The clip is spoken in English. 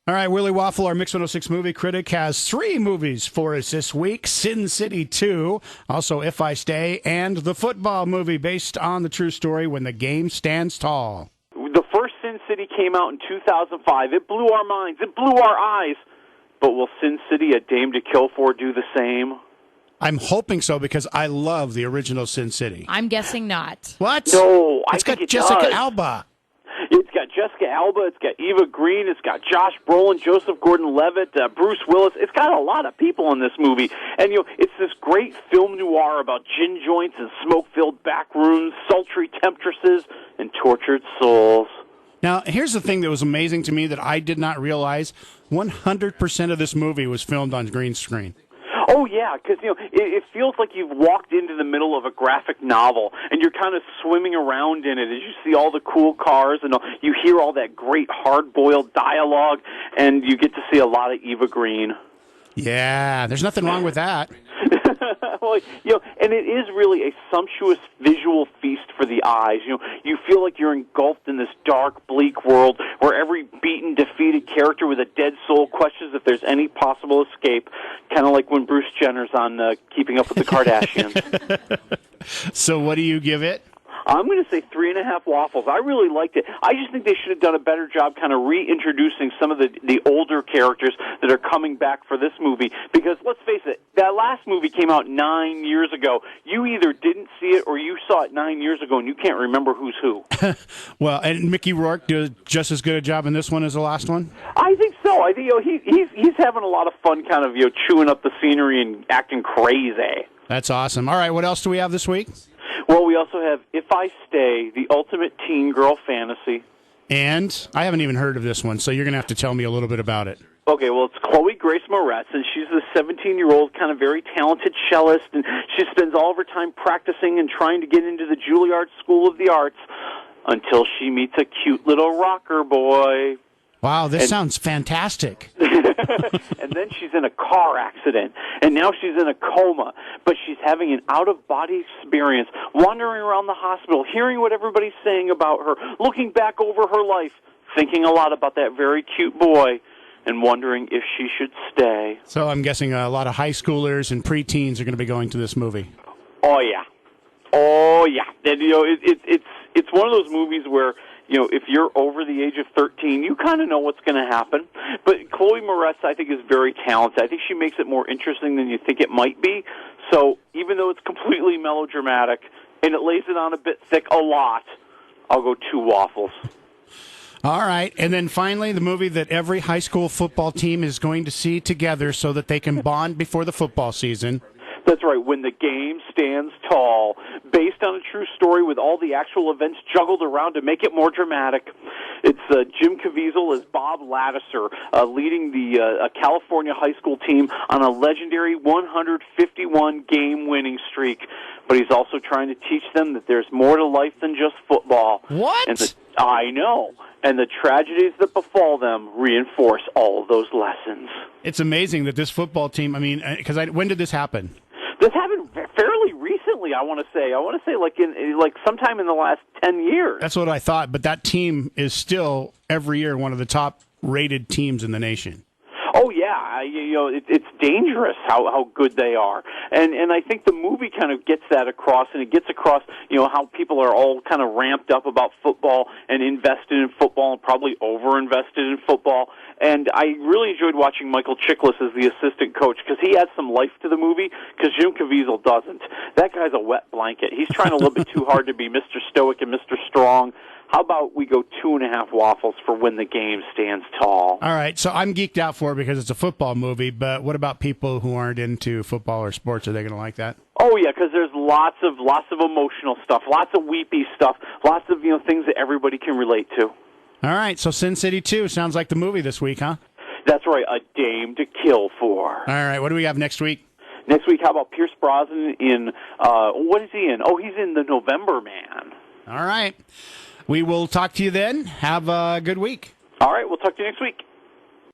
All right, Willie Waffle, our Mix 106 movie critic, has 3 movies for us this week. Sin City 2, also If I Stay, and the football movie based on the true story When the Game Stands Tall. The first Sin City came out in 2005. It blew our minds. It blew our eyes. But will Sin City, A Dame to Kill For, do the same? I'm hoping so because I love the original Sin City. I'm guessing not. What? No, I it's think got it Jessica does. Alba. It's got Jessica Alba, it's got Eva Green, it's got Josh Brolin, Joseph Gordon-Levitt, Bruce Willis. It's got a lot of people in this movie. And, it's this great film noir about gin joints and smoke-filled back rooms, sultry temptresses, and tortured souls. Now, here's the thing that was amazing to me that I did not realize. 100% of this movie was filmed on green screen. Oh, yeah, because, it feels like you've walked into the middle of a graphic novel, and you're kind of swimming around in it as you see all the cool cars, and you hear all that great hard-boiled dialogue, and you get to see a lot of Eva Green. Yeah, there's nothing wrong with that. Well, and it is really a sumptuous visual feast for the eyes. You feel like you're engulfed in this dark, bleak world where every beaten, defeated character with a dead soul questions if there's any possible escape, kind of like when Bruce Jenner's on Keeping Up with the Kardashians. So what do you give it? I'm going to say 3.5 waffles. I really liked it. I just think they should have done a better job kind of reintroducing some of the older characters that are coming back for this movie. Because, let's face it, that last movie came out 9 years ago. You either didn't see it or you saw it 9 years ago and you can't remember who's who. Well, and Mickey Rourke did just as good a job in this one as the last one? I think so. I think he's having a lot of fun kind of chewing up the scenery and acting crazy. That's awesome. All right, what else do we have this week? Well, we also have If I Stay, the ultimate teen girl fantasy. And I haven't even heard of this one, so you're going to have to tell me a little bit about it. Okay, well, it's Chloe Grace Moretz, and she's a 17-year-old kind of very talented cellist, and she spends all of her time practicing and trying to get into the Juilliard School of the Arts until she meets a cute little rocker boy. Wow, this sounds fantastic. And then she's in a car accident, and now she's in a coma, but she's having an out-of-body experience, wandering around the hospital, hearing what everybody's saying about her, looking back over her life, thinking a lot about that very cute boy, and wondering if she should stay. So I'm guessing a lot of high schoolers and preteens are going to be going to this movie. Oh, yeah. Oh, yeah. And, it's one of those movies where, if you're over the age of 13, you kind of know what's going to happen. But Chloe Moretz, I think, is very talented. I think she makes it more interesting than you think it might be. So even though it's completely melodramatic and it lays it on a bit thick a lot, I'll go 2 waffles. All right. And then finally, the movie that every high school football team is going to see together so that they can bond before the football season. That's right, When the Game Stands Tall, based on a true story with all the actual events juggled around to make it more dramatic. It's Jim Caviezel as Bob Ladouceur, leading the California high school team on a legendary 151-game winning streak. But he's also trying to teach them that there's more to life than just football. What? I know. And the tragedies that befall them reinforce all of those lessons. It's amazing that this football team, because when did this happen? This happened fairly recently, I want to say. I want to say like sometime in the last 10 years. That's what I thought, but that team is still every year one of the top-rated teams in the nation. Oh yeah, it's dangerous how good they are, and I think the movie kind of gets that across, and it gets across how people are all kind of ramped up about football and invested in football and probably over-invested in football. And I really enjoyed watching Michael Chiklis as the assistant coach because he adds some life to the movie because Jim Caviezel doesn't. That guy's a wet blanket. He's trying a little bit too hard to be Mr. Stoic and Mr. Strong. How about we go 2.5 waffles for When the Game Stands Tall? All right, so I'm geeked out for it because it's a football movie, but what about people who aren't into football or sports? Are they going to like that? Oh, yeah, because there's lots of emotional stuff, lots of weepy stuff, lots of things that everybody can relate to. All right, so Sin City 2 sounds like the movie this week, huh? That's right, A Dame to Kill For. All right, what do we have next week? Next week, how about Pierce Brosnan in, what is he in? Oh, he's in The November Man. All right. We will talk to you then. Have a good week. All right, we'll talk to you next week.